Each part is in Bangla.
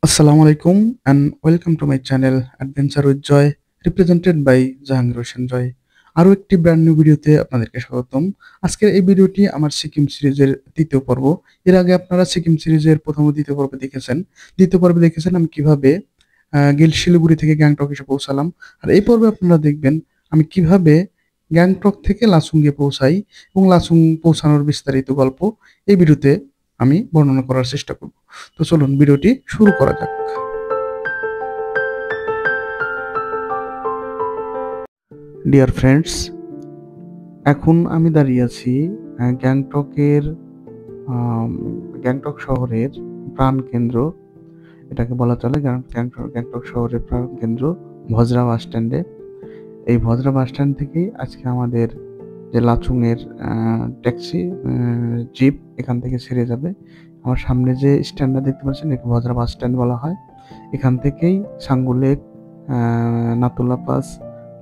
Assalamu alaikum and welcome to my channel Adventure with Joy represented by Jahangir Hossain জয়। আরো একটি ব্র্যান্ড নিউ ভিডিওতে আপনাদেরকে স্বাগতম। আজকের এই ভিডিওটি আমার সিকিম সিরিজের দ্বিতীয় পর্ব। এর আগে আপনারা সিকিম সিরিজের প্রথম ও দ্বিতীয় পর্ব দেখেছেন। দ্বিতীয় পর্বে দেখেছেন আমি কিভাবে শিলিগুড়ি থেকে গ্যাংটক এসে পৌঁছালাম। আর এই পর্বে আপনারা দেখবেন আমি কিভাবে গ্যাংটক থেকে লাচুং পৌঁছাই এবং লাচুং পৌঁছানোর বিস্তারিত গল্প এই ভিডিওতে আমি বর্ণনা করার চেষ্টা করব। তো চলুন ভিডিওটি শুরু করা যাক। ডিয়ার ফ্রেন্ডস, এখন আমি দাঁড়িয়ে আছি গ্যাংটকের গ্যাংটক শহরের প্রাণকেন্দ্র, এটাকে বলা চলে গ্যাংটক শহরের প্রাণকেন্দ্র ভজরা বাস স্ট্যান্ডে। এই ভজরা বাস স্ট্যান্ড থেকেই আজকে আমাদের যে লাচুংয়ের ট্যাক্সি জিপ এখান থেকে ছেড়ে যাবে। আমার সামনে যে স্ট্যান্ডটা দেখতে পাচ্ছেন একে ভজরা বাস স্ট্যান্ড বলা হয়। এখান থেকেই সাঙ্গুলেক, নাতুলা পাস,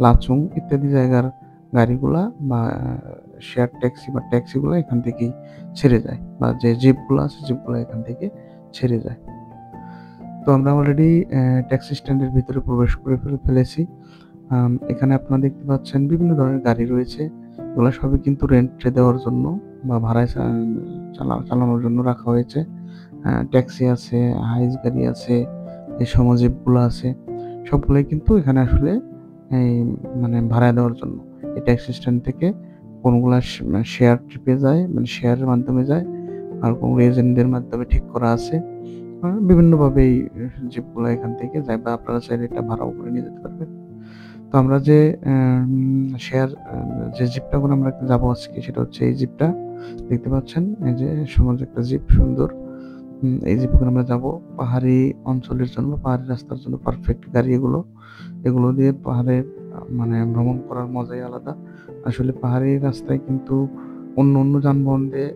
লাচুং ইত্যাদি জায়গার গাড়িগুলা বা শেয়ার ট্যাক্সি বা ট্যাক্সিগুলো এখান থেকেই ছেড়ে যায়, বা যে জিপগুলো আছে জিপগুলো এখান থেকে ছেড়ে যায়। তো আমরা অলরেডি ট্যাক্সি স্ট্যান্ডের ভিতরে প্রবেশ করে ফেলেছি। এখানে আপনারা দেখতে পাচ্ছেন বিভিন্ন ধরনের গাড়ি রয়েছে। এগুলো সবই কিন্তু রেন্টে দেওয়ার জন্য বা ভাড়ায় চালানোর জন্য রাখা হয়েছে। ট্যাক্সি আছে, হাইস গাড়ি আছে, এই সমাজীবগুলো আছে, সবগুলোই কিন্তু এখানে আসলে এই মানে ভাড়ায় দেওয়ার জন্য। এই ট্যাক্সি স্ট্যান্ড থেকে কোনগুলা শেয়ার ট্রিপে যায়, মানে শেয়ারের মাধ্যমে যায়, আর কোন এজেন্টদের মাধ্যমে ঠিক করা আছে। বিভিন্নভাবে এই জিপগুলো এখান থেকে যায়, বা আপনারা চাইলে এটা ভাড়াও করে নিয়ে যেতে পারবেন। তো আমরা যে শেয়ার যে জিপটা করে আমরা যাবো আজকে, সেটা হচ্ছে এই জিপটা দেখতে পাচ্ছেন, এই যে সমাজ একটা জিপ, সুন্দর। এই জিপ করে আমরা যাবো পাহাড়ি অঞ্চলের জন্য, পাহাড়ি রাস্তার জন্য পারফেক্ট গাড়ি এগুলো। এগুলো দিয়ে পাহাড়ে মানে ভ্রমণ করার মজাই আলাদা। আসলে পাহাড়ি রাস্তায় কিন্তু অন্য যানবাহন দিয়ে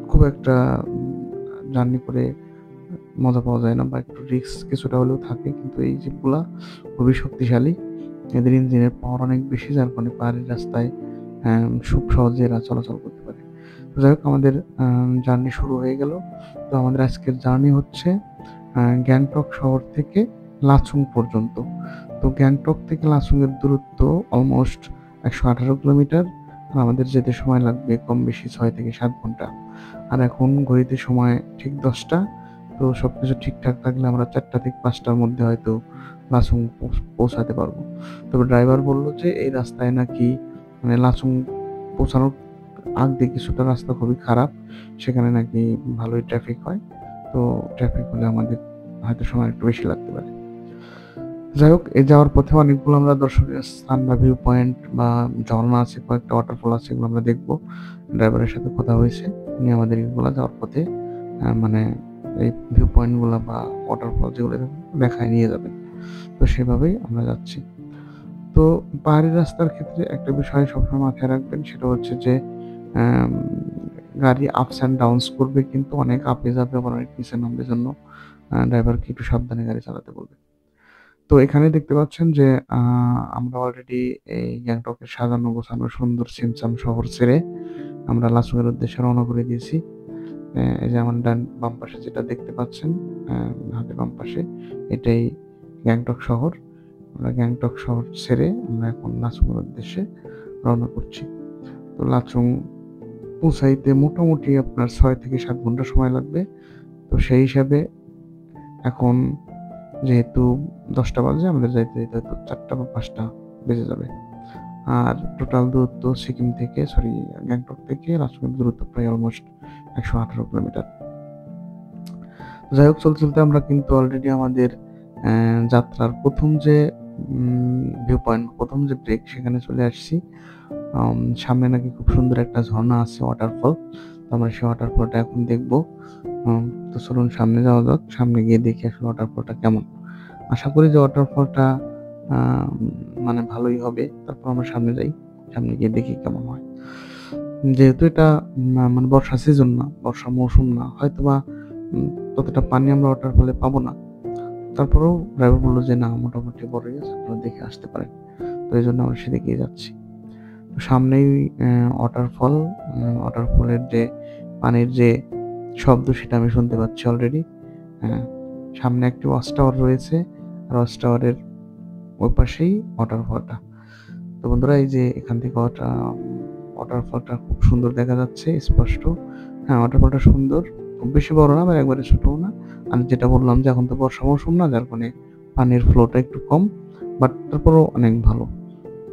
খুব একটা জার্নি করে মজা পাওয়া যায় না, বা একটু রিস্ক কিছুটা হলেও থাকে। কিন্তু এই জিপগুলা খুবই শক্তিশালী, এদের ইঞ্জিনের পাওয়ার অনেক বেশি, যার কারণে পাহাড়ি রাস্তায় খুব সহজে এরা চলাচল করতে পারে। তো যাই হোক, আমাদের জার্নি শুরু হয়ে গেল। তো আমাদের আজকের জার্নি হচ্ছে গ্যাংটক শহর থেকে লাচুং পর্যন্ত। তো গ্যাংটক থেকে লাচুংয়ের দূরত্ব অলমোস্ট 118 কিলোমিটার। আর আমাদের যেতে সময় লাগবে কম বেশি 6 থেকে 7 ঘন্টা। আর এখন ঘড়িতে সময় ঠিক 10টা। তো সবকিছু ঠিকঠাক থাকলে আমরা 4টা থেকে 5টার মধ্যে হয়তো লাচুং পৌঁছাতে পারবো। তবে ড্রাইভার বলল যে এই রাস্তায় নাকি মানে লাচুং পৌঁছানোর আগ দিয়ে কিছুটা রাস্তা খুবই খারাপ, সেখানে নাকি ভালোই ট্রাফিক হয়। তো ট্রাফিক হলে আমাদের হয়তো সময় একটু বেশি লাগতে পারে। যাই হোক, এই যাওয়ার পথে অনেকগুলো আমরা দর্শনীয় স্থান বা ভিউ পয়েন্ট বা ঝর্ণা আছে, কয়েকটা ওয়াটারফল আছে, এগুলো আমরা দেখবো। ড্রাইভারের সাথে কথা হয়েছে, উনি আমাদের এগুলো যাওয়ার পথে মানে এই ভিউ পয়েন্টগুলো বা ওয়াটারফল যেগুলো দেখায় নিয়ে যাবেন। তো সেভাবেই আমরা যাচ্ছি। তো পাহাড়ি রাস্তার ক্ষেত্রে একটা বিষয় সবসময় মাথায় রাখবেন, সেটা হচ্ছে যে গাড়ি আপস অ্যান্ড ডাউনস করবে, কিন্তু অনেক আপে যাবে, আবার অনেক নিচে নামবে, জন্য ড্রাইভারকে একটু সাবধানে গাড়ি চালাতে বলবে। তো এখানে দেখতে পাচ্ছেন যে আমরা অলরেডি এই গ্যাংটকের সাজানো গোছানো সুন্দর ছিমছাম শহর ছেড়ে আমরা লাচুংয়ের উদ্দেশ্যে রওনা করে দিয়েছি। এই যে আমার বাম পাশে যেটা দেখতে পাচ্ছেন, হাতে বাম পাশে, এটাই গ্যাংটক শহর। আমরা গ্যাংটক শহর ছেড়ে আমরা এখন লাচুংয়ের উদ্দেশ্যে রওনা করছি। তো লাচুং পৌঁছাইতে মোটামুটি আপনার 6 থেকে 7 ঘন্টা সময় লাগবে। তো সেই হিসাবে এখন যেহেতু 10টা বাজে, আমাদের যাইতে যেতে হয়তো 4টা বা 5টা বেজে যাবে। আর টোটাল দূরত্ব সিকিম থেকে গ্যাংটক থেকে লাচুংয়ের দূরত্ব প্রায় অলমোস্ট 118 কিলোমিটার। যাই হোক, চলতে চলতে আমরা কিন্তু অলরেডি আমাদের যাত্রার প্রথম যে ভিউ পয়েন্ট, প্রথম যে ব্রেক, সেখানে চলে আসছি। সামনে নাকি খুব সুন্দর একটা ঝর্ণা আছে, ওয়াটারফল। তো আমরা সেই ওয়াটারফলটা এখন দেখবো। তো চলুন সামনে যাওয়া যাক, সামনে গিয়ে দেখি আসলে ওয়াটারফলটা কেমন। আশা করি যে ওয়াটারফলটা মানে ভালোই হবে। তারপর আমরা সামনে যাই, সামনে গিয়ে দেখি কেমন হয়। যেহেতু এটা মানে বর্ষা সিজন না, বর্ষা মৌসুম না, হয়তোবা ততটা পানি আমরা ওয়াটারফলে পাবো না। তারপরেও ড্রাইভার বললো যে না, মোটামুটি বড়ই আছে, আপনারা দেখে আসতে পারেন। তো এই জন্য আমরা সেদিকে যাচ্ছি। তো সামনেই ওয়াটারফল, ওয়াটারফলের যে পানির যে শব্দ, সেটা আমি শুনতে পাচ্ছি অলরেডি। হ্যাঁ, সামনে একটি ওয়াচ টাওয়ার রয়েছে, আর ওয়াচ টাওয়ারের ওই পাশেই ওয়াটারফলটা। তো বন্ধুরা, এই যে এখান থেকে ওয়াটারফলটা খুব সুন্দর দেখা যাচ্ছে, স্পষ্ট। হ্যাঁ, ওয়াটারফলটা সুন্দর, খুব বেশি বড় না, আবার একবারে ছোটও না। আর যেটা বললাম যে এখন তো বর্ষা মৌসুম না, যার কারণে পানির ফ্লোটা একটু কম, বাট তারপরেও অনেক ভালো,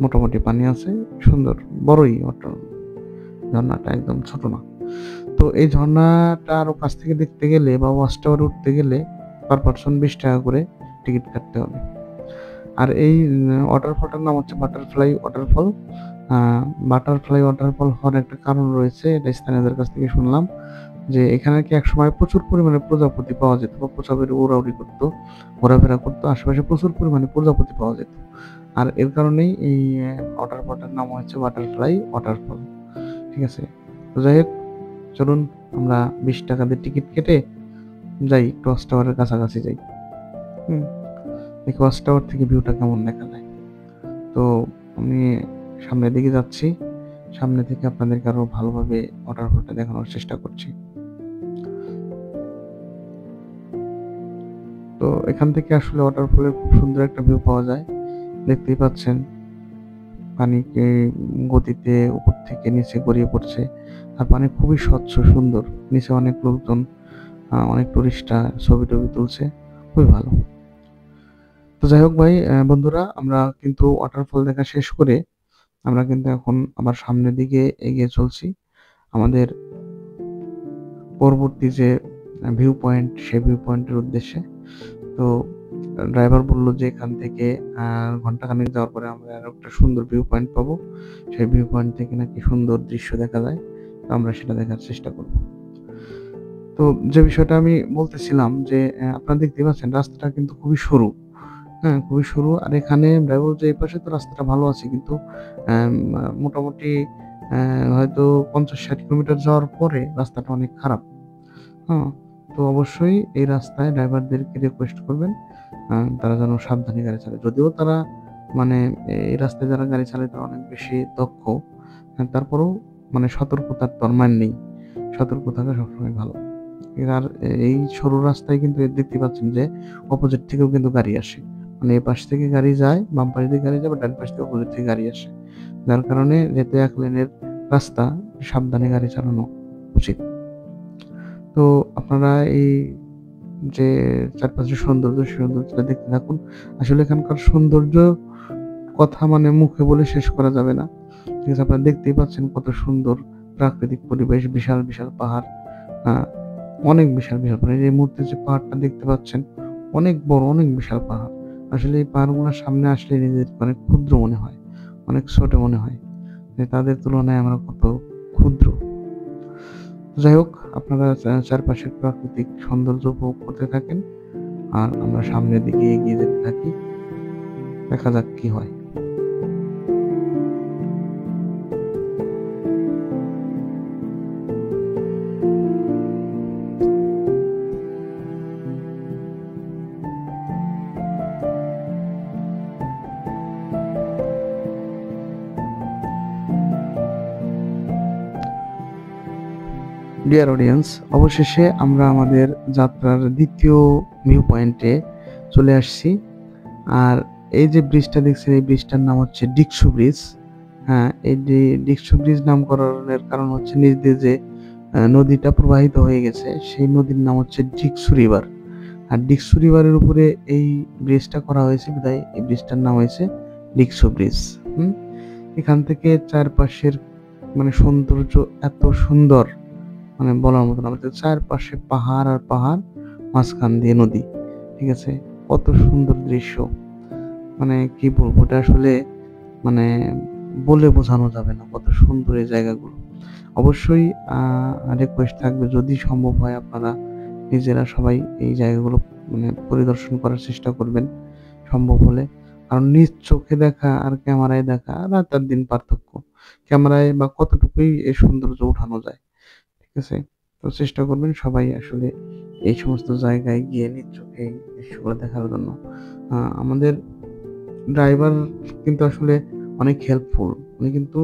মোটামুটি পানি আছে, সুন্দর, বড়ই ঝর্ণাটা, একদম ছোট না। তো এই ঝর্ণাটা আরো কাছ থেকে দেখতে গেলে বা ওয়াচ টাওয়ারে উঠতে গেলে পার পারসন 20 টাকা করে টিকিট কাটতে হবে। আর এই ওয়াটারফলটার নাম হচ্ছে বাটারফ্লাই ওয়াটারফল। বাটারফ্লাই ওয়াটারফল হওয়ার একটা কারণ রয়েছে, এটা স্থানীয়দের কাছ থেকে শুনলাম যে এখানে কি একসময় প্রচুর পরিমাণে প্রজাপতি পাওয়া যেত, বা প্রজাপতি উড়াউড়ি করতো, ঘোরাফেরা করতো, আশেপাশে প্রচুর পরিমাণে প্রজাপতি পাওয়া যেত। আর এর কারণেই এই ওয়াটারফলটার নাম হচ্ছে বাটারফ্লাই ওয়াটারফল। ঠিক আছে, তো যাই হোক, চলুন আমরা 20 টাকা দিয়ে টিকিট কেটে যাই, একটু ওয়াচ টাওয়ারের কাছাকাছি যাই। দেখি ওয়াচ টাওয়ার থেকে ভিউটা কেমন দেখা যায়। তো আমি সামনের দিকে যাচ্ছি, সামনে থেকে আপনাদেরকে আরো ভালোভাবে ওয়াটারফলটা দেখানোর চেষ্টা করছি। তো এখান থেকে আসলে ওয়াটারফলের খুব সুন্দর একটা ভিউ পাওয়া যায়, দেখতেই পাচ্ছেন পানিকে গতিতে উপর থেকে নিচে গড়িয়ে পড়ছে, আর পানি খুবই স্বচ্ছ সুন্দর, নিচে অনেক লোকজন, অনেক টুরিস্টরা ছবি টবি তুলছে, খুবই ভালো। তো যাই হোক ভাই, বন্ধুরা, আমরা কিন্তু ওয়াটারফল দেখা শেষ করে আমরা কিন্তু এখন আবার সামনের দিকে এগিয়ে চলছি আমাদের পরবর্তী যে ভিউ পয়েন্ট, সেই ভিউ পয়েন্টের উদ্দেশ্যে। তো ড্রাইভার বলল যে এখান থেকে ঘন্টাখানেক যাওয়ার পরে আমরা আর একটা সুন্দর ভিউ পয়েন্ট পাবো, সেই ভিউ পয়েন্ট থেকে নাকি সুন্দর দৃশ্য দেখা যায়, তো আমরা সেটা দেখার চেষ্টা করব। তো যে বিষয়টা আমি বলতেছিলাম যে আপনারা দেখতে পাচ্ছেন রাস্তাটা কিন্তু খুবই সরু, হ্যাঁ খুবই সরু। আর এখানে ড্রাইভার যে এই পাশে তো রাস্তাটা ভালো আছে, কিন্তু মোটামুটি হয়তো 50-60 কিলোমিটার যাওয়ার পরে রাস্তাটা অনেক খারাপ। হ্যাঁ, তো অবশ্যই এই রাস্তায় ড্রাইভারদেরকে রিকোয়েস্ট করবেন তারা যেন সাবধানে গাড়ি চালায়। যদিও তারা মানে এই রাস্তায় যারা গাড়ি চালায় তারা অনেক বেশি দক্ষ, তারপরেও মানে সতর্কতার তো আর মান নেই, সতর্ক থাকা সবসময় ভালো। আর এই সরু রাস্তায় কিন্তু দেখতে পাচ্ছেন যে অপোজিট থেকেও কিন্তু গাড়ি আসে, মানে এই পাশ থেকে গাড়ি যায়, বাম পাশ দিয়ে গাড়ি যাবে, ডান পাশ থেকে অপোজিট থেকে গাড়ি আসে, যার কারণে যেহেতু এক লেনের রাস্তা, সাবধানে গাড়ি চালানো উচিত। তো আপনারা এই যে চারপাশের সৌন্দর্যটা দেখতে থাকুন। আসলে এখানকার সৌন্দর্য কথা মানে মুখে বলে শেষ করা যাবে না। ঠিক আছে, আপনারা দেখতেই পাচ্ছেন কত সুন্দর প্রাকৃতিক পরিবেশ, বিশাল বিশাল পাহাড়, অনেক বিশাল বিশাল পাহাড়। এই মুহূর্তে যে পাহাড়টা দেখতে পাচ্ছেন অনেক বড়, অনেক বিশাল পাহাড়। আসলে এই পাহাড়গুলোর সামনে আসলে নিজেদেরকে অনেক ক্ষুদ্র মনে হয়, অনেক ছোট মনে হয় যে তাদের তুলনায় আমরা কত ক্ষুদ্র। যাই হোক, আপনারা চারপাশের প্রাকৃতিক সৌন্দর্য উপভোগ করতে থাকেন, আর আমরা সামনের দিকে এগিয়ে যেতে থাকি, দেখা যাক কি হয়। ডিয়ার অডিয়েন্স, অবশেষে আমরা আমাদের যাত্রার দ্বিতীয় ভিউ পয়েন্টে চলে আসছি। আর এই যে ব্রিজটা দেখছেন, এই ব্রিজটার নাম হচ্ছে ডিকসু ব্রিজ। হ্যাঁ, এই যে ডিকসু ব্রিজ নামকরণের কারণ হচ্ছে নিচ দিয়ে যে নদীটা প্রবাহিত হয়ে গেছে, সেই নদীর নাম হচ্ছে ডিকসু রিভার। আর ডিকসু রিভারের উপরে এই ব্রিজটা করা হয়েছে, বিধায় এই ব্রিজটার নাম হয়েছে ডিকসু ব্রিজ। এখান থেকে চারপাশের মানে সৌন্দর্য এত সুন্দর, মানে বলার মতো না। আমাদের চারপাশে পাহাড় আর পাহাড়, মাঝখান দিয়ে নদী। ঠিক আছে, কত সুন্দর দৃশ্য, মানে কি বলবো, এটা আসলে মানে বলে বোঝানো যাবে না কত সুন্দর এই জায়গাগুলো। অবশ্যই রিকোয়েস্ট থাকবে, যদি সম্ভব হয় আপনারা নিজেরা সবাই এই জায়গাগুলো মানে পরিদর্শন করার চেষ্টা করবেন সম্ভব হলে। কারণ নিজ চোখে দেখা আর ক্যামেরায় দেখা রাত আর দিন পার্থক্য। ক্যামেরায় বা কতটুকুই এই সৌন্দর্য উঠানো যায়, ঠিক আছে। তো চেষ্টা করবেন সবাই আসলে এই সমস্ত জায়গায় গিয়ে নিজ চোখে এই দৃশ্যগুলো দেখার জন্য। আমাদের ড্রাইভার কিন্তু আসলে অনেক হেল্পফুল, উনি কিন্তু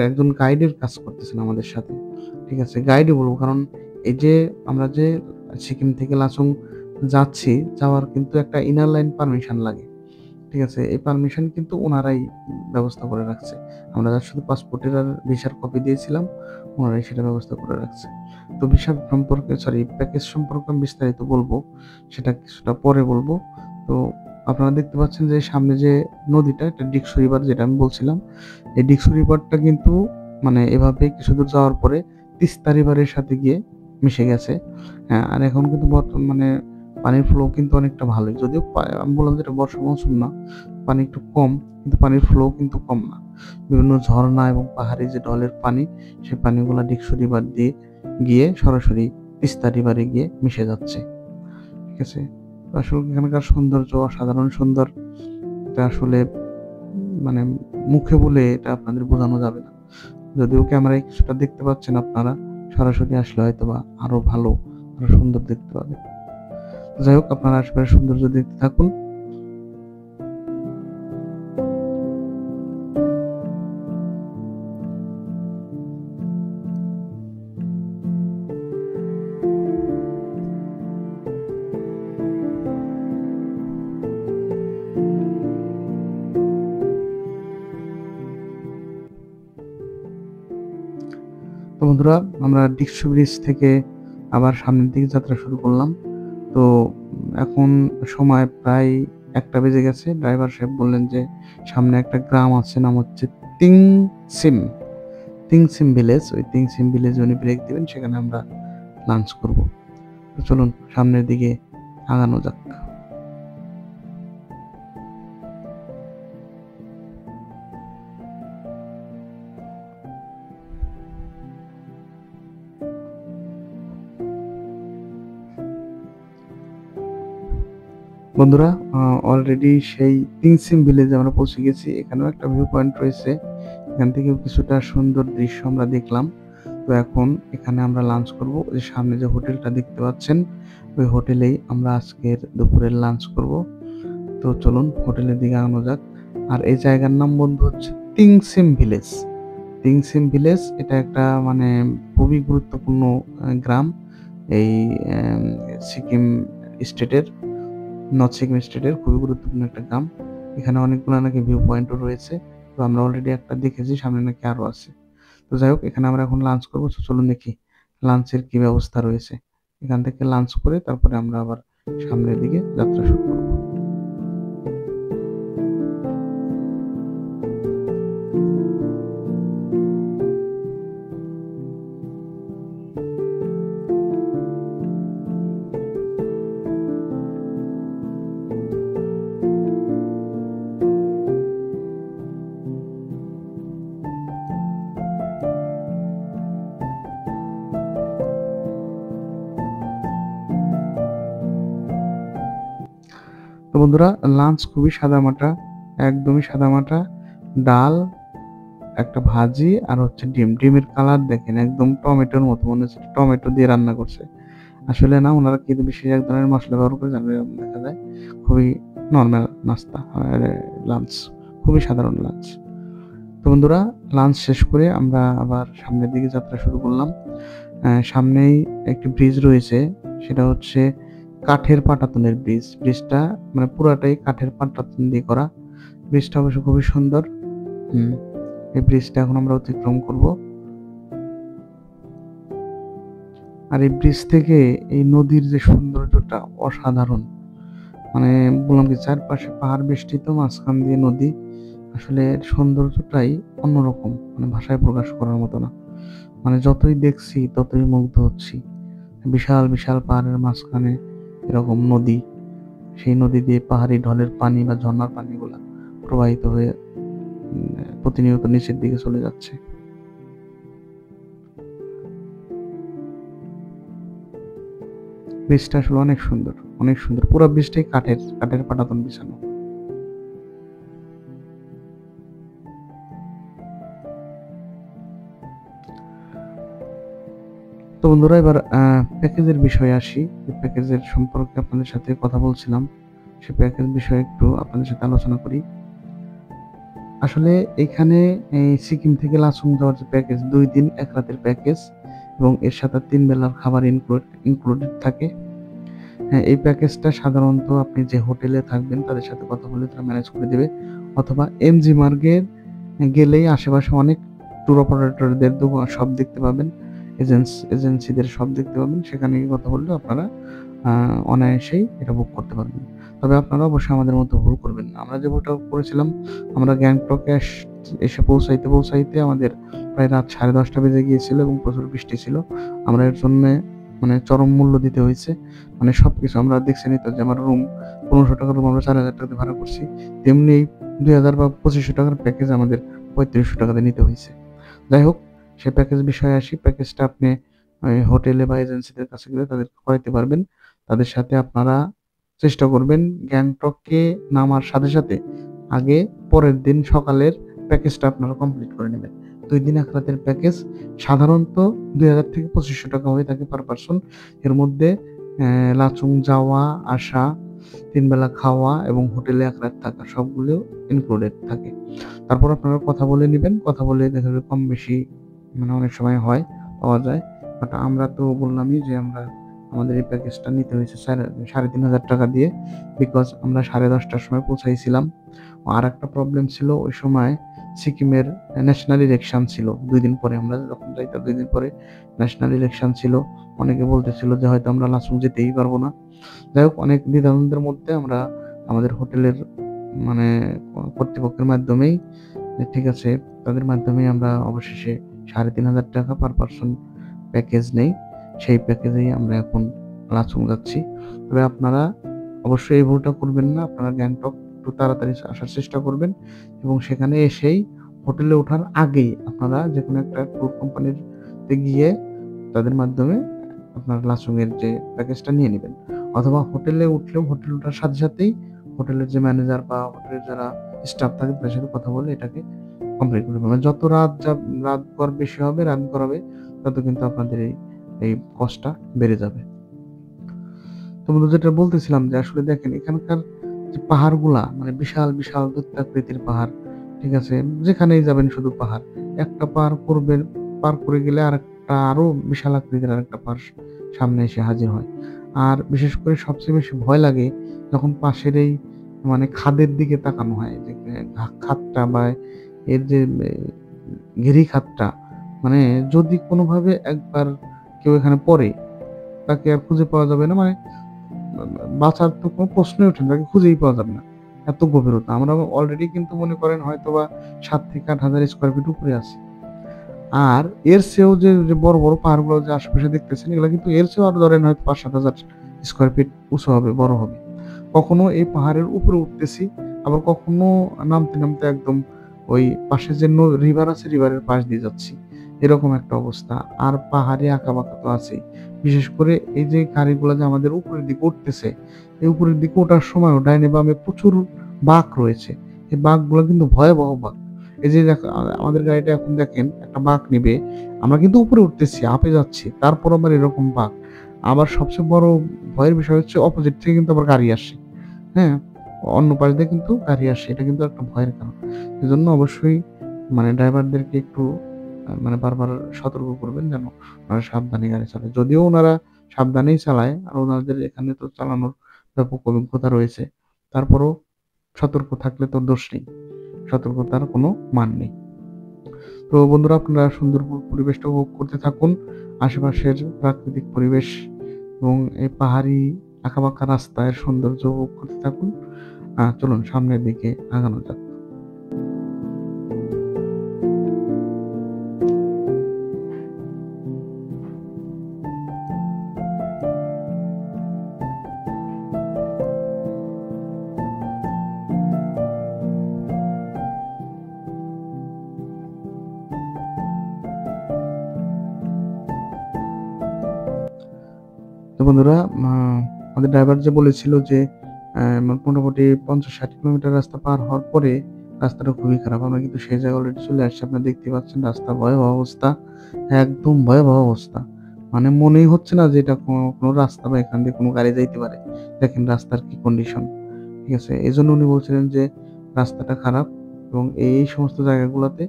একজন গাইডের কাজ করতেছেন আমাদের সাথে। ঠিক আছে, গাইডই বলবো, কারণ এই যে আমরা যে সিকিম থেকে লাচুং যাচ্ছি, যাওয়ার কিন্তু একটা ইনার লাইন পারমিশন লাগে। ঠিক আছে? এই পারমিশন কিন্তু ওনারাই ব্যবস্থা করে রাখছে। আমরা জাস্ট শুধু পাসপোর্টের আর ভিসার কপি দিয়েছিলাম, ওনারাই সেটা ব্যবস্থা করে রাখছে। তো ভিসা সম্পর্কে প্যাকেজ সম্পর্কে আমি বিস্তারিত বলবো, সেটা কিছুটা পরে বলবো। তো আপনারা দেখতে পাচ্ছেন যে সামনে যে নদীটা, এটা ডিকসু রিভার যেটা আমি বলছিলাম। এই ডিকসু রিভারটা কিন্তু মানে এভাবে কিছুদূর যাওয়ার পরে তিস্তা রিভারের সাথে গিয়ে মিশে গেছে। হ্যাঁ, আর এখন কিন্তু বর্তমানে পানির ফ্লো কিন্তু অনেকটা ভালোই। যদিও আমি বললাম যে এটা বর্ষা মৌসুম না, পানি একটু কম, কিন্তু পানির ফ্লো কিন্তু কম না। বিভিন্ন ঝর্ণা এবং পাহাড়ি যে ঢলের পানি, সেই পানিগুলা ডিকসু রিভার দিয়ে গিয়ে সরাসরি তিস্তা রিভারে গিয়ে মিশে যাচ্ছে। ঠিক আছে? তো আসলে এখানকার সৌন্দর্য অসাধারণ সুন্দর। এটা আসলে মানে মুখে বলে এটা আপনাদের বোঝানো যাবে না। যদিও ক্যামেরায় কিছুটা দেখতে পাচ্ছেন আপনারা, সরাসরি আসলে হয়তোবা আরো ভালো, আরো সুন্দর দেখতে পাবেন। যাই হোক, আপনারা আশেপাশের সৌন্দর্য দেখতে থাকুন। তো বন্ধুরা, আমরা ডিকসু ব্রিজ থেকে আবার সামনের দিকে যাত্রা শুরু করলাম। তো এখন সময় প্রায় ১টা বেজে গেছে। ড্রাইভার সাহেব বললেন যে সামনে একটা গ্রাম আছে, নাম হচ্ছে তিংসিম। তিংসিম ভিলেজ। ওই তিংসিম ভিলেজে উনি ব্রেক দিবেন, সেখানে আমরা লাঞ্চ করব। তো চলুন সামনের দিকে আগানো যাক। বন্ধুরা, অলরেডি সেই তিংসিম ভিলেজে আমরা পৌঁছে গেছি। এখানেও একটা ভিউ পয়েন্ট রয়েছে। এখান থেকেও কিছুটা সুন্দর দৃশ্য আমরা দেখলাম। তো এখন এখানে আমরা লাঞ্চ করব। ওই সামনে যে হোটেলটা দেখতে পাচ্ছেন, ওই হোটেলেই আমরা আজকের দুপুরের লাঞ্চ করব। তো চলুন হোটেলের দিকে আগানো যাক। আর এই জায়গার নাম বন্ধু হচ্ছে তিংসিম ভিলেজ। তিংসিম ভিলেজ এটা একটা মানে খুবই গুরুত্বপূর্ণ গ্রাম এই সিকিম স্টেটের, নর্থ সিকিম স্টেটের খুবই গুরুত্বপূর্ণ একটা গ্রাম। এখানে অনেকগুলো নাকি ভিউ পয়েন্টও রয়েছে। তো আমরা অলরেডি একটা দেখেছি, সামনে নাকি আরো আছে। তো যাই হোক, এখানে আমরা এখন লাঞ্চ করবো। তো চলুন দেখি লাঞ্চের কি ব্যবস্থা রয়েছে। এখান থেকে লাঞ্চ করে তারপরে আমরা আবার সামনের দিকে যাত্রা শুরু করবো। তো বন্ধুরা, লাঞ্চ খুবই সাদামাটা, একদমই সাদামাটা। ডাল, একটা ভাজি আর হচ্ছে ডিম। ডিমের কালার দেখেন একদম টমেটোর মতো, মনে হচ্ছে টমেটো দিয়ে রান্না করছে। আসলে না, ওনারা কিন্তু বিশেষ এক ধরনের মশলা ব্যবহার করে, জানলে দেখা যায়। খুবই নর্মাল নাস্তা, লাঞ্চ, খুবই সাধারণ লাঞ্চ। তো বন্ধুরা, লাঞ্চ শেষ করে আমরা আবার সামনের দিকে যাত্রা শুরু করলাম। সামনেই একটি ব্রিজ রয়েছে, সেটা হচ্ছে কাঠের পাটাতনের ব্রিজ। ব্রিজটা মানে পুরাটাই কাঠের পাটাতন দিয়ে করা। ব্রিজটা অবশ্য খুবই সুন্দর। হুম, এই ব্রিজটা এখন আমরা অতিক্রম করব। আর এই ব্রিজ থেকে এই নদীর যে সৌন্দর্যটা অসাধারণ। মানে বললাম কি, চারপাশে পাহাড় বেষ্টিত, মাঝখান দিয়ে নদী। আসলে এর সৌন্দর্যটাই অন্যরকম, মানে ভাষায় প্রকাশ করার মতো না। মানে যতই দেখছি ততই মুগ্ধ হচ্ছি। বিশাল বিশাল পাহাড়ের মাঝখানে এরকম নদী, সেই নদী দিয়ে পাহাড়ি ঢলের পানি বা ঝর্ণার পানিগুলা প্রবাহিত হয়ে প্রতিনিয়ত নিচের দিকে চলে যাচ্ছে। ব্রিজটা আসলে অনেক সুন্দর, অনেক সুন্দর। পুরো ব্রিজটাই কাঠের কাঠের পাটাতন বিছানো। তো বন্ধুরা, এবার প্যাকেজের বিষয়ে আসি। প্যাকেজের সম্পর্কে আপনাদের সাথে কথা বলছিলাম, সে প্যাকেজ বিষয়ে একটু আপনাদের সাথে আলোচনা করি। আসলে এখানে এই সিকিম থেকে লাচুং যাওয়ার যে প্যাকেজ, 2 দিন 1 রাতের প্যাকেজ, এবং এর সাথে 3 বেলার খাবার ইনক্লুডেড থাকে। হ্যাঁ, এই প্যাকেজটা সাধারণত আপনি যে হোটেলে থাকবেন তাদের সাথে কথা বলে তারা ম্যানেজ করে দিবে, অথবা এমজি মার্গের গেলেই আশেপাশে অনেক ট্যুর অপারেটরদের সব দেখতে পাবেন, এজেন্সিদের সব দেখতে পাবেন। সেখানে গিয়ে কথা বললেও আপনারা অনায়াসেই এটা বুক করতে পারবেন। তবে আপনারা অবশ্যই আমাদের মতো ভুল করবেন না। আমরা যে ভুলটা করেছিলাম, আমরা গ্যাংটকে এসে পৌঁছাইতে আমাদের প্রায় রাত 10:30 বেজে গিয়েছিল এবং প্রচুর বৃষ্টি ছিল। আমরা এর জন্যে মানে চরম মূল্য দিতে হয়েছে। মানে সবকিছু আমরা দেখছেনই তো, যে আমার রুম 1500 টাকার রুম আমরা 4000 টাকা দিয়ে ভাড়া করছি। তেমনি 2000 বা 2500 টাকার প্যাকেজ আমাদের 3500 টাকা দিয়ে নিতে হয়েছে। যাই হোক, সে প্যাকেজ বিষয়ে আসি। প্যাকেজটা আপনি হোটেলে বা এজেন্সিদের কাছে গেলে তাদেরকে করাইতে পারবেন। তাদের সাথে আপনারা চেষ্টা করবেন গ্যাংটকে নামার সাথে সাথে আগে পরের দিন সকালের প্যাকেজটা আপনারা কমপ্লিট করে নেবেন। 2 দিন 1 রাতের প্যাকেজ সাধারণত 2000 থেকে 2500 টাকা হয়ে থাকে পার পারসন। এর মধ্যে লাচুং যাওয়া, আসা, 3 বেলা খাওয়া এবং হোটেলে 1 রাত থাকা সবগুলো ইনক্লুডেড থাকে। তারপর আপনারা কথা বলে নিবেন। কথা বলে দেখা যাবে কম বেশি মানে অনেক সময় পাওয়া যায়। বাট আমরা তো বললামই যে আমাদের এই প্যাকেজটা নিতে হয়েছে 3500 টাকা দিয়ে, বিকজ আমরা 10:30টার সময় পৌঁছাইছিলাম। আরেকটা প্রবলেম ছিল, ওই সময় সিকিমের ন্যাশনাল ইলেকশন ছিল। 2 দিন পরে আমরা যখন যাইতাম 2 দিন পরে ন্যাশনাল ইলেকশন ছিল। অনেকে বলতেছিল যে হয়তো আমরা লাচুং যেতেই পারবো না। যাই হোক, অনেক দ্বিধাদ্বন্দ্বের মধ্যে আমরা আমাদের হোটেলের মানে কর্তৃপক্ষের মাধ্যমেই ঠিক আছে, তাদের মাধ্যমেই আমরা অবশেষে 3500 টাকা পার পারসন প্যাকেজ নেই। সেই প্যাকেজেই আমরা এখন লাচুং যাচ্ছি। তবে আপনারা অবশ্যই এই ভুলটা করবেন না। আপনারা গ্যাংটক একটু তাড়াতাড়ি আসার চেষ্টা করবেন এবং সেখানে এসেই হোটেলে ওঠার আগেই আপনারা যেকোনো একটা ট্যুর কোম্পানিতে গিয়ে তাদের মাধ্যমে আপনার লাচুং এর যে প্যাকেজটা নিয়ে নিবেন। অথবা হোটেলে উঠলেও হোটেলে ওঠার সাথে সাথেই হোটেলের যে ম্যানেজার বা হোটেলের যারা স্টাফ থাকে তাদের সাথে কথা বলে এটাকে কমপ্লিট করে ফেলবেন। যত রাত ভর বেশি হবে, রাত ভর হবে, তত কিন্তু আপনাদের এই কস্টটা বেড়ে যাবে। তো বন্ধু, যেটা বলতেছিলাম যে আসলে দেখেন এখানকার যে পাহাড়গুলা মানে বিশাল বিশাল দৈত্যাকৃতির পাহাড়, ঠিক আছে, যেখানেই যাবেন শুধু পাহাড়। একটা পার করে গেলে আরেকটা আরো বিশাল আকৃতির আরেকটা পাহাড় সামনে এসে হাজির হয়। আর বিশেষ করে সবচেয়ে বেশি ভয় লাগে যখন পাশের এই মানে খাদের দিকে তাকানো হয়, যে খাদটা বা এর যে গিরিখাতটা, মানে যদি কোনোভাবে একবার কেউ এখানে পড়ে তাকে আর খুঁজে পাওয়া যাবে না। মানে বাঁচার তো কোনো প্রশ্নই ওঠে না, তাকে খুঁজেই পাওয়া যাবে না। এত গভীরতা। আমরা অলরেডি কিন্তু মনে করেন হয়তোবা ৭ থেকে ৮,০০০ স্কয়ার ফিট উপরে আছি। আর এর চেয়েও যে বড় বড় পাহাড়গুলো যে আশেপাশে দেখতেছেন, এগুলো কিন্তু এর চেয়েও আরো ধরেন হয়তো ৫-৭,০০০ স্কয়ার ফিট উঁচু হবে, বড় হবে। কখনো এই পাহাড়ের উপরে উঠতেছি, আবার কখনো নামতে নামতে একদম ওই পাশে যে রিভার আছে, রিভারের পাশ দিয়ে যাচ্ছি। এরকম একটা অবস্থা। আর পাহাড়ে আঁকাবাঁকা তো আছেই। বিশেষ করে এই যে গাড়িগুলা যে আমাদের উপরের দিকে উঠতেছে, এই উপরের দিকে ওঠার সময়ও ডাইনে বামে প্রচুর বাঁক রয়েছে। এই বাঁকগুলো কিন্তু ভয়াবহ বাঁক। এই যে আমাদের গাড়িটা এখন দেখেন একটা বাঁক নিবে, আমরা কিন্তু উপরে উঠতেছি, আপে যাচ্ছি, তারপর আবার এরকম বাঁক। আবার সবচেয়ে বড় ভয়ের বিষয় হচ্ছে অপোজিট থেকে কিন্তু আবার গাড়ি আসে। হ্যাঁ? অন্য পাশ দিয়ে কিন্তু গাড়ি আসে। এটা কিন্তু একটা ভয়ের কারণ। এজন্য অবশ্যই মানে ড্রাইভারদেরকে একটু মানে বারবার সতর্ক করবেন যেন ওনারা সাবধানে গাড়ি চালায়। যদিও ওনারা সাবধানেই চালায়, আর ওনাদের এখানে তো চালানোর ব্যাপক অভিজ্ঞতা রয়েছে। তারপরও সতর্ক থাকলে তো দোষ নেই। সতর্কতার কোনো মান নেই। তো বন্ধুরা, আপনারা সুন্দর পরিবেশটা উপভোগ করতে থাকুন। আশেপাশের প্রাকৃতিক পরিবেশ এবং এই পাহাড়ি আঁকাবাঁকা রাস্তার সৌন্দর্য উপভোগ করতে থাকুন। চলুন সামনের দিকে আগানো যাক। তো বন্ধুরা, আমাদের ড্রাইভার যে বলেছিল যে মোটামুটি ৫০-৬০ কিলোমিটার রাস্তা পার হওয়ার পরে রাস্তাটা খুবই খারাপ। আমরা কিন্তু সেই জায়গায় অলরেডি চলে আসছি। আপনারা দেখতেই পাচ্ছেন রাস্তার ভয়াবহ অবস্থা। একদম ভয়াবহ অবস্থা। মানে মনেই হচ্ছে না যে এটা কোনো রাস্তা বা এখান দিয়ে কোনো গাড়ি যাইতে পারে। দেখেন রাস্তার কি কন্ডিশন। ঠিক আছে? এজন্য উনি বলছিলেন যে রাস্তাটা খারাপ এবং এই সমস্ত জায়গাগুলোতে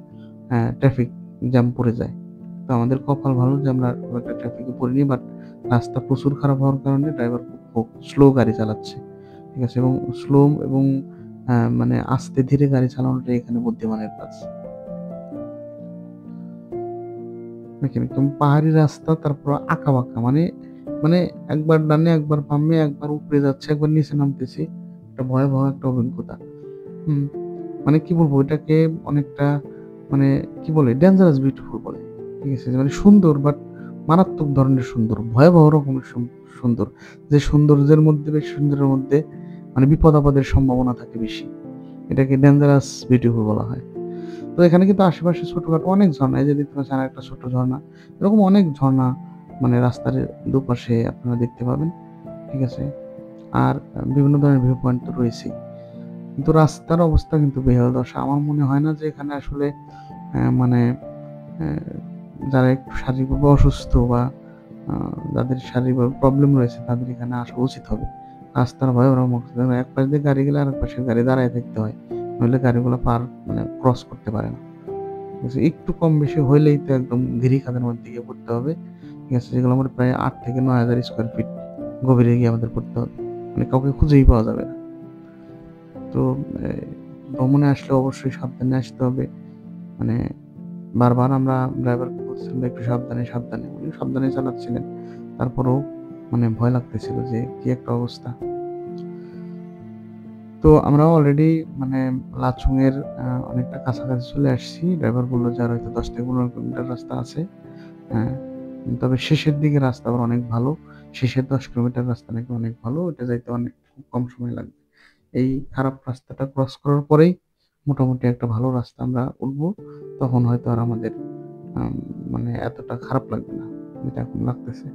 ট্রাফিক জ্যাম পড়ে যায়। তো আমাদের কপাল ভালো যে আমরা খুব একটা ট্রাফিকে পড়িনি, বাট রাস্তা প্রচুর খারাপ হওয়ার কারণে ড্রাইভার খুব স্লো গাড়ি চালাচ্ছে, ঠিক আছে, এবং স্লো এবং মানে আস্তে ধীরে গাড়ি চালানোটাই এখানে বুদ্ধিমানের কাজ। দেখেন একদম পাহাড়ি রাস্তা, তারপর আঁকা বাঁকা, মানে মানে একবার ডানে একবার বামে, একবার উপরে যাচ্ছে একবার নিচে নামতেছি, একটা ভয়াবহ একটা অভিজ্ঞতা। হুম, মানে কি বলবো এটাকে, অনেকটা মানে কি বলে ডেঞ্জারাস বিউটিফুল বলে, ঠিক আছে, মানে সুন্দর বাট মারাত্মক ধরনের সুন্দর, ভয়াবহ রকমের সুন্দর, যে সৌন্দর্যের মধ্যে, বেশ সুন্দরের মধ্যে মানে বিপদ আপদের সম্ভাবনা থাকে বেশি, এটাকে ডেঞ্জারাস বিউটিফুল বলা হয়। তো এখানে কিন্তু আশেপাশে ছোটখাটো অনেক ঝর্ণা, এই যে দেখতে পাচ্ছেন আর একটা ছোট ঝর্ণা, এরকম অনেক ঝর্ণা মানে রাস্তার দুপাশে আপনারা দেখতে পাবেন, ঠিক আছে। আর বিভিন্ন ধরনের ভিউ পয়েন্ট তো রয়েছেই, কিন্তু রাস্তার অবস্থা কিন্তু বেহাল দশা। আমার মনে হয় না যে এখানে আসলে মানে যারা একটু শারীরিকভাবে অসুস্থ বা যাদের শারীরিকভাবে প্রবলেম রয়েছে তাদের এখানে আসা উচিত হবে। রাস্তার ভয়াবহ অবস্থা, এক পাশ দিয়ে গাড়ি গেলে আরেক পাশে গাড়ি দাঁড়ায় থাকতে হয়, নইলে গাড়িগুলো পার মানে ক্রস করতে পারে না। একটু কম বেশি হইলেই তো একদম গিরিখাতের মধ্যে গিয়ে পড়তে হবে, ঠিক আছে, যেগুলো আমাদের প্রায় 8 থেকে 9,000 স্কোয়ার ফিট গভীরে গিয়ে আমাদের পড়তে হবে, মানে কাউকে খুঁজেই পাওয়া যাবে না। তো ভ্রমণে আসলে অবশ্যই সাবধানে আসতে হবে, মানে বারবার আমরা ড্রাইভারকে বলছিলাম একটু সাবধানে সাবধানে, উনি সাবধানে চালাচ্ছিলেন, তারপরেও মানে ভয় লাগতেছিল যে কি একটা অবস্থা। তো আমরা অলরেডি মানে লাচুং এর অনেকটা কাছাকাছি চলে আসছি। ড্রাইভার বলল যে আর হয়তো 10 থেকে 15 কিলোমিটার রাস্তা আছে। হ্যাঁ, তবে শেষের দিকে রাস্তা আবার অনেক ভালো। শেষের 10 কিলোমিটার রাস্তা নাকি অনেক ভালো। ওটা যাইতে অনেক খুব কম সময় লাগবে। এই খারাপ রাস্তাটা ক্রস করার পরেই মোটামুটি একটা ভালো রাস্তা আমরা উঠবো। তখন হয়তো আর আমাদের আম মানে এতটা খারাপ লাগবে না, যেটা এখন লাগতেছে।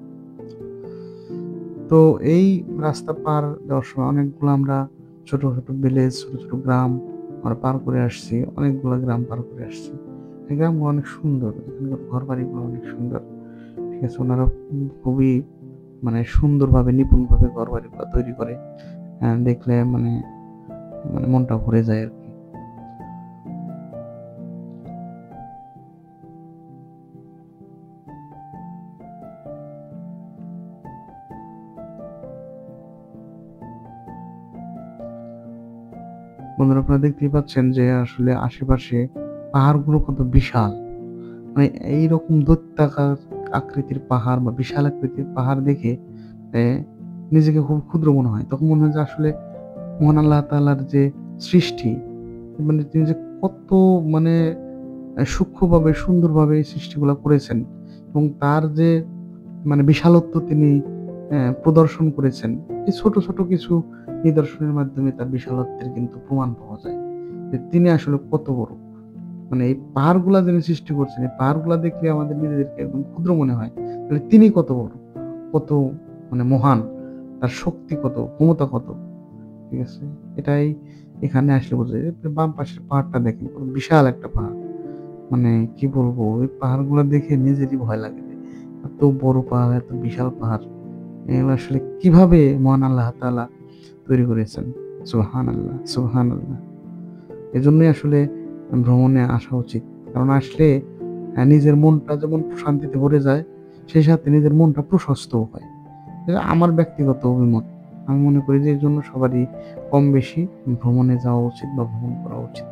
তো এই রাস্তা পার দেওয়ার সময় অনেকগুলো আমরা ছোট, ছোট ভিলেজ, ছোট, ছোট গ্রাম আমরা পার করে আসছি। অনেকগুলা গ্রাম পার করে আসছি। এই গ্রামগুলো অনেক সুন্দর। এখানকার ঘরবাড়িগুলো অনেক সুন্দর। ঠিক আছে? উনারা খুবই মানে সুন্দরভাবে নিপুণভাবে ঘরবাড়িগুলো তৈরি করে। দেখলে মানে মানে মনটা ভরে যায় আরকি। বন্ধুরা আপনারা দেখতেই পাচ্ছেন যে আসলে আশেপাশে পাহাড়গুলো কত বিশাল। মানে এইরকম দৈত্যাকার আকৃতির পাহাড় বা বিশাল আকৃতির পাহাড় দেখে এ নিজেকে খুব ক্ষুদ্র মনে হয়। তখন মনে হয় যে আসলে মহান আল্লাহ তাআলার যে সৃষ্টি, মানে তিনি যে কত মানে সূক্ষ্মভাবে সুন্দরভাবে এই সৃষ্টিগুলা করেছেন এবং তার যে মানে বিশালত্ব তিনি প্রদর্শন করেছেন। এই ছোট, ছোট কিছু নিদর্শনের মাধ্যমে তার বিশালত্বের কিন্তু প্রমাণ পাওয়া যায়। যে তিনি আসলে কত বড়। মানে এই পাহাড়গুলা যিনি সৃষ্টি করছেন, এই পাহাড়গুলা দেখলে আমাদের নিজেদেরকে একদম ক্ষুদ্র মনে হয়। তাহলে তিনি কত বড়, কত মানে মহান, তার শক্তি কত, ক্ষমতা কত। ঠিক আছে? এটাই এখানে আসলে বোঝা যায়। বাম পাশের পাহাড়টা দেখেন, পুরো বিশাল একটা পাহাড়। মানে কি বলবো, ওই পাহাড়গুলো দেখে নিজেরই ভয় লাগে যে এত বড় পাহাড়, এত বিশাল পাহাড়, এগুলো আসলে কিভাবে মহান আল্লাহ তাআলা তৈরি করেছেন। সুবহানাল্লাহ, সুবহানাল্লাহ। এজন্যই আসলে ভ্রমণে আসা উচিত। কারণ আসলে নিজের মনটা যেমন শান্তিতে ভরে যায়, সেই সাথে নিজের মনটা প্রশস্তও হয়। এটা আমার ব্যক্তিগত অভিমত। আমি মনে করি যে এজন্য সবারই কম বেশি ভ্রমণে যাওয়া উচিত বা ভ্রমণ করা উচিত।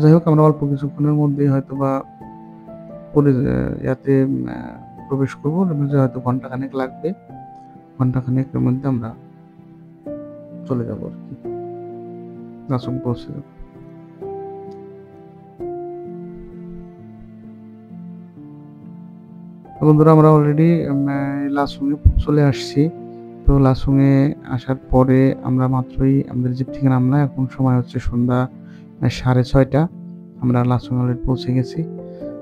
যাই হোক, আমরা অল্প কিছুক্ষণের মধ্যেই হয়তোবা পরে ইয়াতে আ প্রবেশ করব। যে হয়তো ঘন্টাখানেক লাগবে। ঘন্টাখানেকের মধ্যে আমরা চলে যাব আরকি। লাচুং পৌঁছে যাব। তো বন্ধুরা আমরা অলরেডি লাচুং এ চলে আসছি। তো লাচুং এ আসার পরে আমরা মাত্রই আমাদের জিপ থেকে নামলাম। এখন সময় হচ্ছে সন্ধ্যা 6:30। আমরা লাচুং অলরেডি পৌঁছে গেছি।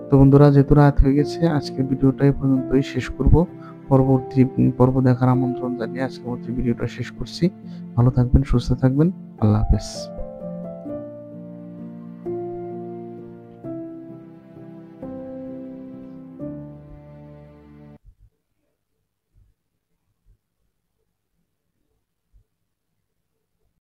তো বন্ধুরা যেহেতু রাত হয়ে গেছে, আজকের ভিডিওটা এ পর্যন্তই শেষ করব। পরবর্তী পর্ব দেখার আমন্ত্রণ জানিয়ে আজকের মতো ভিডিওটা শেষ করছি। ভালো থাকবেন, সুস্থ থাকবেন। আল্লাহ হাফেজ।